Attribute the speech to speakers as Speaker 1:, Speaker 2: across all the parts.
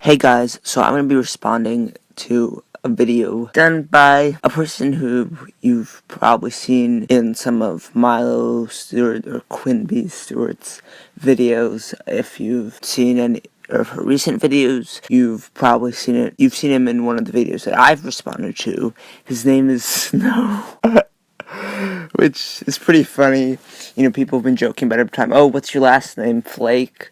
Speaker 1: Hey guys, so I'm going to be responding to a video done by a person who you've probably seen in some of Milo Stewart or Quinby Stewart's videos. If you've seen any of her recent videos, you've probably seen it. You've seen him in one of the videos that I've responded to. His name is Snow. Which is pretty funny. You know, people have been joking about it every time. Oh, what's your last name? Flake?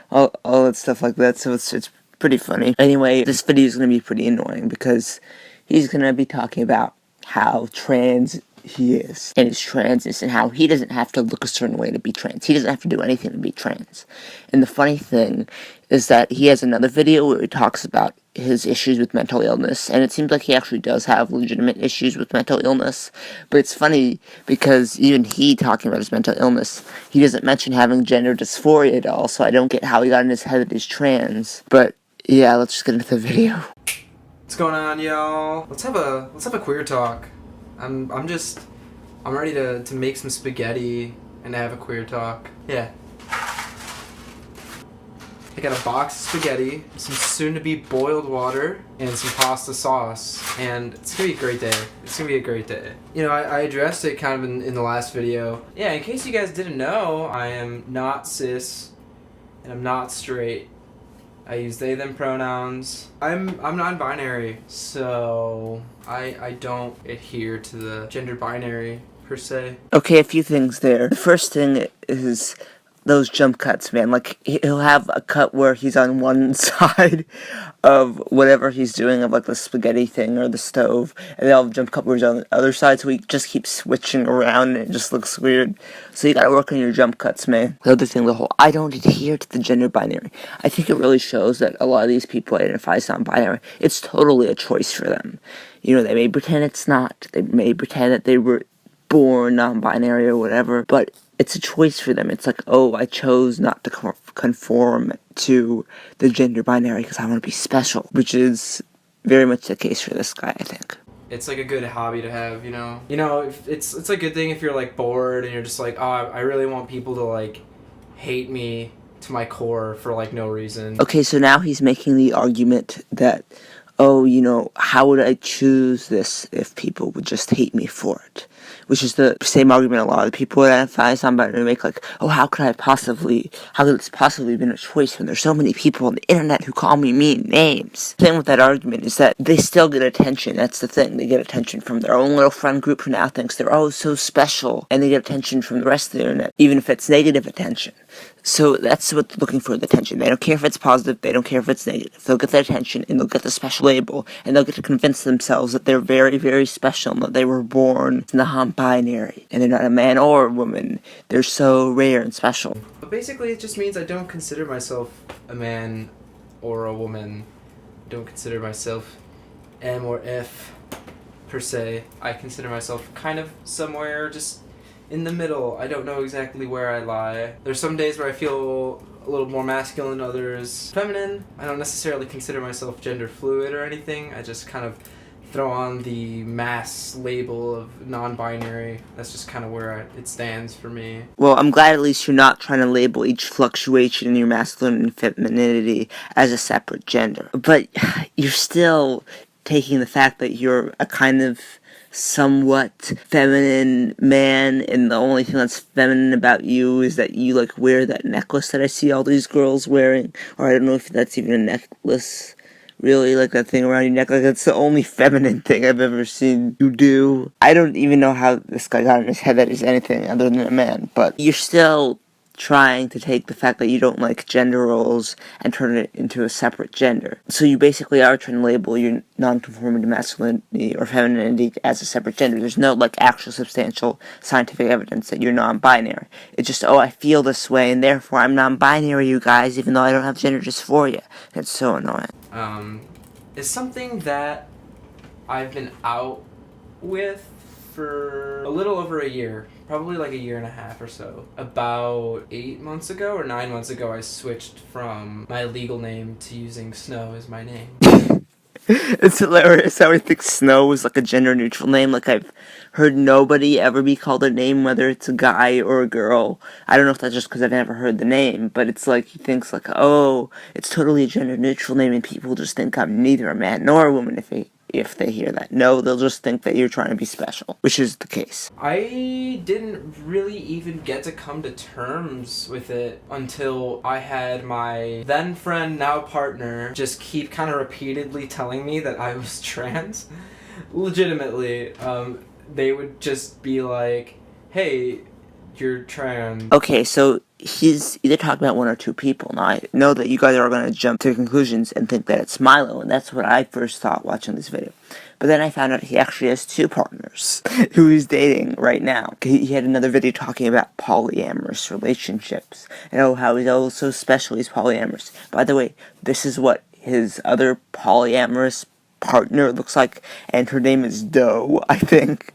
Speaker 1: All that stuff like that. So it's pretty funny. Anyway, this video is going to be pretty annoying because he's going to be talking about how trans he is and his transness and how he doesn't have to look a certain way to be trans. He doesn't have to do anything to be trans. And the funny thing is that he has another video where he talks about his issues with mental illness, and it seems like he actually does have legitimate issues with mental illness. But it's funny because even he talking about his mental illness, he doesn't mention having gender dysphoria at all, so I don't get how he got in his head that he's trans. But yeah, let's just get into the video.
Speaker 2: What's going on, y'all? Let's have a queer talk. I'm ready to make some spaghetti and have a queer talk. Yeah. I got a box of spaghetti, some soon-to-be boiled water, and some pasta sauce, and it's gonna be a great day. It's gonna be a great day. You know, I addressed it kind of in the last video. Yeah, in case you guys didn't know, I am not cis, and I'm not straight. I use they, them pronouns. I'm non-binary, so I don't adhere to the gender binary, per se.
Speaker 1: Okay, a few things there. The first thing is those jump cuts, man. Like, he'll have a cut where he's on one side of whatever he's doing, of like the spaghetti thing or the stove, and they'll have a jump cut where he's on the other side, so he just keeps switching around and it just looks weird. So you gotta work on your jump cuts, man. The other thing, the whole I don't adhere to the gender binary, I think it really shows that a lot of these people identify as non-binary. It's totally a choice for them. You know, they may pretend it's not, they may pretend that they were born non-binary or whatever, but it's a choice for them. It's like, oh, I chose not to conform to the gender binary because I want to be special, which is very much the case for this guy, I think.
Speaker 2: It's like a good hobby to have, you know? You know, it's a good thing if you're like bored and you're just like, oh, I really want people to like hate me to my core for like no reason.
Speaker 1: Okay, so now he's making the argument that, oh, you know, how would I choose this if people would just hate me for it? Which is the same argument a lot of people that identify as non-binary make, like, oh, how could this possibly been a choice when there's so many people on the internet who call me mean names? The thing with that argument is that they still get attention. That's the thing. They get attention from their own little friend group who now thinks they're, oh, so special, and they get attention from the rest of the internet, even if it's negative attention. So that's what they're looking for, the attention. They don't care if it's positive, they don't care if it's negative. They'll get the attention, and they'll get the special label, and they'll get to convince themselves that they're very, very special, and that they were born non-binary, and they're not a man or a woman. They're so rare and special.
Speaker 2: But basically, it just means I don't consider myself a man or a woman. I don't consider myself M or F, per se. I consider myself kind of somewhere just in the middle. I don't know exactly where I lie. There's some days where I feel a little more masculine, others feminine. I don't necessarily consider myself gender fluid or anything. I just kind of throw on the mass label of non-binary. That's just kind of where it stands for me.
Speaker 1: Well, I'm glad at least you're not trying to label each fluctuation in your masculine and femininity as a separate gender. But you're still taking the fact that you're a kind of somewhat feminine man, and the only thing that's feminine about you is that you like wear that necklace that I see all these girls wearing, or I don't know if that's even a necklace, really, like that thing around your neck. Like, that's the only feminine thing I've ever seen you do. I don't even know how this guy got in his head that he's anything other than a man, but you're still trying to take the fact that you don't like gender roles and turn it into a separate gender. So you basically are trying to label your non-conforming to masculinity or femininity as a separate gender. There's no, like, actual substantial scientific evidence that you're non-binary. It's just, oh, I feel this way, and therefore I'm non-binary, you guys, even though I don't have gender dysphoria. It's so annoying.
Speaker 2: It's something that I've been out with for a little over a year. Probably like a year and a half or so. About 8 months ago or 9 months ago, I switched from my legal name to using Snow as my name.
Speaker 1: It's hilarious how he thinks Snow is like a gender neutral name. Like, I've heard nobody ever be called a name, whether it's a guy or a girl. I don't know if that's just because I've never heard the name, but it's like he thinks like, oh, it's totally a gender neutral name, and people just think I'm neither a man nor a woman if they hear that. No, they'll just think that you're trying to be special, which is the case.
Speaker 2: I didn't really even get to come to terms with it until I had my then friend, now partner, just keep kind of repeatedly telling me that I was trans. Legitimately, they would just be like, hey, you're trans.
Speaker 1: Okay, so he's either talking about one or two people. Now, I know that you guys are going to jump to conclusions and think that it's Milo, and that's what I first thought watching this video. But then I found out he actually has two partners who he's dating right now. He had another video talking about polyamorous relationships, and oh, how he's oh so special, he's polyamorous. By the way, this is what his other polyamorous partner looks like, and her name is Doe, I think.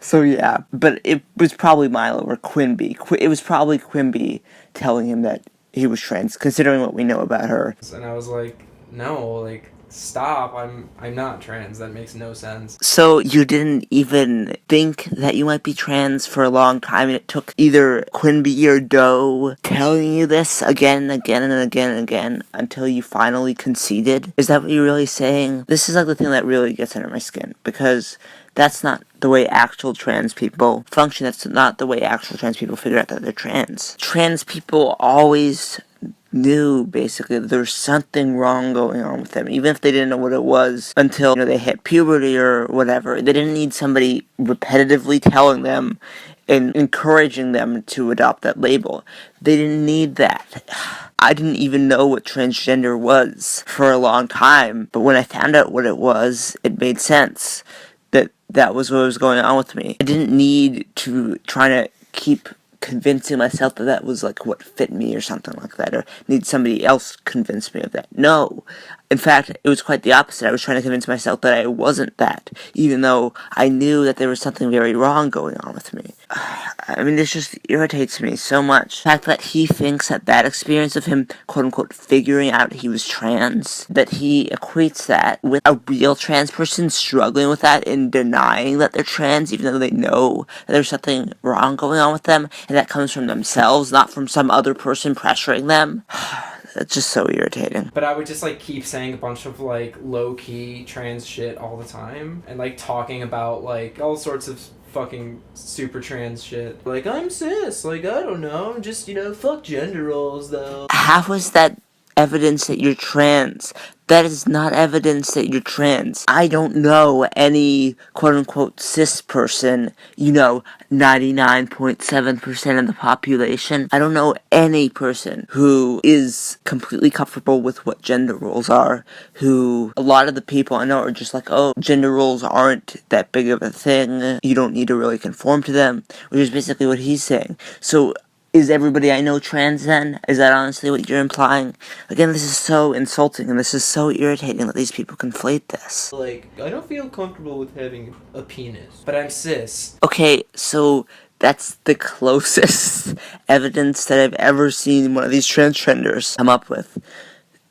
Speaker 1: So yeah, but it was probably Milo or Quimby. It was probably Quimby telling him that he was trans, considering what we know about her.
Speaker 2: And I was like, no, like, stop, I'm not trans, that makes no sense.
Speaker 1: So you didn't even think that you might be trans for a long time, and it took either Quimby or Doe telling you this again and again and again and again until you finally conceded? Is that what you're really saying? This is like the thing that really gets under my skin, because that's not the way actual trans people function. That's not the way actual trans people figure out that they're trans. Trans people always knew, basically, that there was something wrong going on with them, even if they didn't know what it was until, they hit puberty or whatever. They didn't need somebody repetitively telling them and encouraging them to adopt that label. They didn't need that. I didn't even know what transgender was for a long time, but when I found out what it was, it made sense. That was what was going on with me. I didn't need to try to keep convincing myself that was like what fit me or something like that, or need somebody else convince me of that. No. In fact, it was quite the opposite. I was trying to convince myself that I wasn't that, even though I knew that there was something very wrong going on with me. I mean, this just irritates me so much. The fact that he thinks that experience of him, quote-unquote, figuring out he was trans, that he equates that with a real trans person struggling with that and denying that they're trans, even though they know that there's something wrong going on with them, and that comes from themselves, not from some other person pressuring them. That's just so irritating.
Speaker 2: But I would just like keep saying a bunch of like low-key trans shit all the time, and like talking about like all sorts of fucking super trans shit. Like, I'm cis, like, I don't know, just, fuck gender roles though.
Speaker 1: How is that evidence that you're trans? That is not evidence that you're trans. I don't know any quote-unquote cis person, 99.7% of the population. I don't know any person who is completely comfortable with what gender roles are, who a lot of the people I know are just like, oh, gender roles aren't that big of a thing, you don't need to really conform to them, which is basically what he's saying. So, is everybody I know trans then? Is that honestly what you're implying? Again, this is so insulting, and this is so irritating that these people conflate this.
Speaker 2: Like, I don't feel comfortable with having a penis, but I'm cis.
Speaker 1: Okay, so that's the closest evidence that I've ever seen one of these transgenders come up with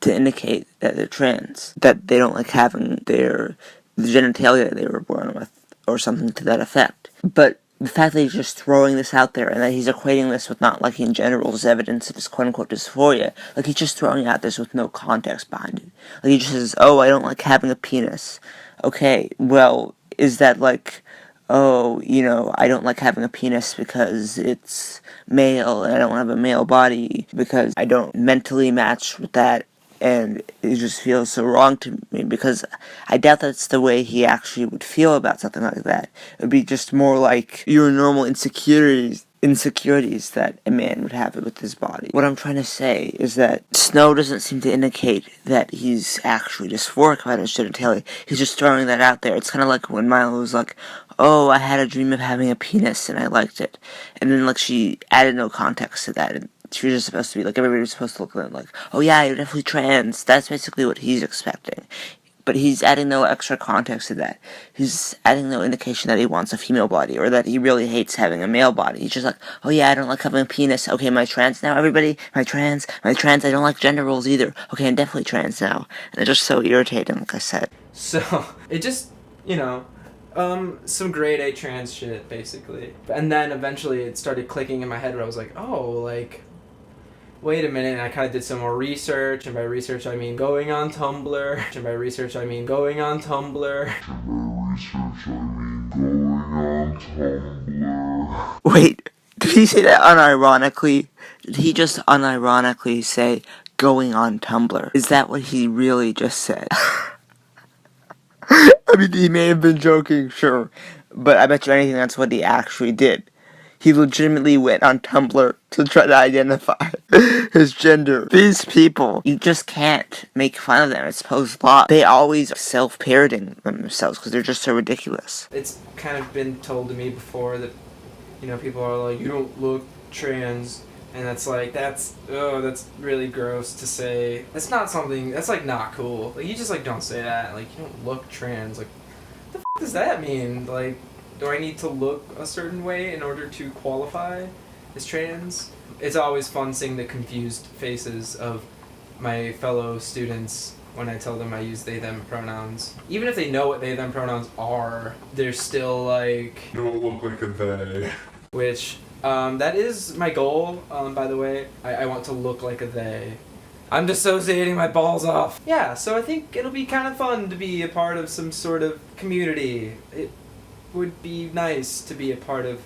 Speaker 1: to indicate that they're trans. That they don't like having the genitalia they were born with, or something to that effect. But the fact that he's just throwing this out there, and that he's equating this with not liking gender roles as evidence of his quote-unquote dysphoria, like he's just throwing out this with no context behind it. Like he just says, oh, I don't like having a penis. Okay, well, is that like, oh, I don't like having a penis because it's male, and I don't have a male body because I don't mentally match with that, and it just feels so wrong to me, because I doubt that's the way he actually would feel about something like that. It would be just more like your normal insecurities that a man would have with his body. What I'm trying to say is that Snow doesn't seem to indicate that he's actually dysphoric about his genitalia. He's just throwing that out there. It's kind of like when Milo was like, oh, I had a dream of having a penis and I liked it. And then like she added no context to that, and she was just supposed to be like, everybody was supposed to look at him like, oh yeah, you're definitely trans. That's basically what he's expecting. but he's adding no extra context to that. He's adding no indication that he wants a female body, or that he really hates having a male body. He's just like, oh yeah, I don't like having a penis. Okay, am I trans now, everybody? Am I trans? I don't like gender roles either. Okay, I'm definitely trans now. And it's just so irritating, like I said.
Speaker 2: So, it just, some grade A trans shit, basically. And then eventually it started clicking in my head where I was like, oh, like, wait a minute, and I kind of did some more research, and by research I mean going on Tumblr, and by research I mean going on Tumblr.
Speaker 1: Wait, did he say that unironically? Did he just unironically say going on Tumblr? Is that what he really just said? I mean, he may have been joking, sure, but I bet you anything that's what he actually did. He legitimately went on Tumblr to try to identify his gender. These people, you just can't make fun of them. It's post-law. They always self-parroting themselves because they're just so ridiculous.
Speaker 2: It's kind of been told to me before that, people are like, you don't look trans. And that's like, that's really gross to say. That's not something, that's like not cool. Like, you just like don't say that. Like, you don't look trans. Like, what the f*** does that mean? Like, do I need to look a certain way in order to qualify as trans? It's always fun seeing the confused faces of my fellow students when I tell them I use they, them pronouns. Even if they know what they, them pronouns are, they're still like,
Speaker 3: you don't look like a they.
Speaker 2: Which, that is my goal, by the way. I want to look like a they. I'm dissociating my balls off. Yeah, so I think it'll be kind of fun to be a part of some sort of community. It would be nice to be a part of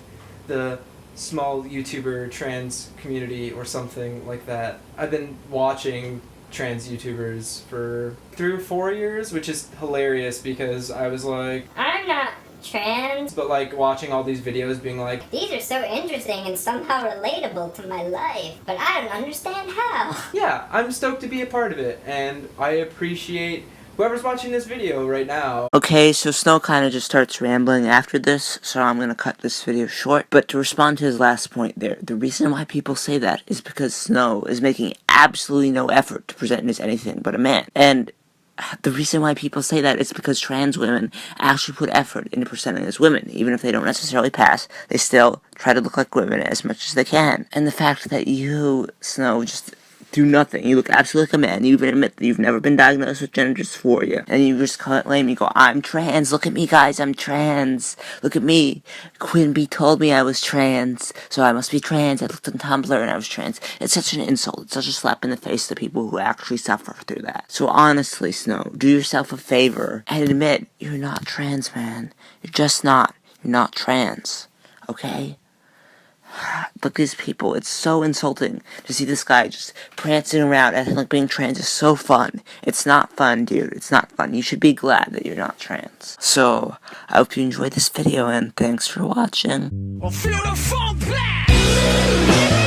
Speaker 2: the small YouTuber trans community or something like that. I've been watching trans YouTubers for 3 or 4 years, which is hilarious because I was like,
Speaker 4: I'm not trans.
Speaker 2: But like watching all these videos being like,
Speaker 4: these are so interesting and somehow relatable to my life, but I don't understand how.
Speaker 2: Yeah, I'm stoked to be a part of it, and I appreciate whoever's watching this video right now.
Speaker 1: Okay, so Snow kind of just starts rambling after this, so I'm going to cut this video short. But to respond to his last point there, the reason why people say that is because Snow is making absolutely no effort to present as anything but a man. And the reason why people say that is because trans women actually put effort into presenting as women. Even if they don't necessarily pass, they still try to look like women as much as they can. And the fact that you, Snow, just do nothing. You look absolutely like a man. You even admit that you've never been diagnosed with gender dysphoria. And you just call it lame. You go, I'm trans. Look at me, guys. I'm trans. Look at me. Quinn told me I was trans, so I must be trans. I looked on Tumblr and I was trans. It's such an insult. It's such a slap in the face to people who actually suffer through that. So honestly, Snow, do yourself a favor and admit you're not trans, man. You're just not. You're not trans. Okay? Look at these people. It's so insulting to see this guy just prancing around acting like being trans is so fun. It's not fun, dude. It's not fun. You should be glad that you're not trans. So, I hope you enjoyed this video, and thanks for watching.
Speaker 5: Feel the funk blast!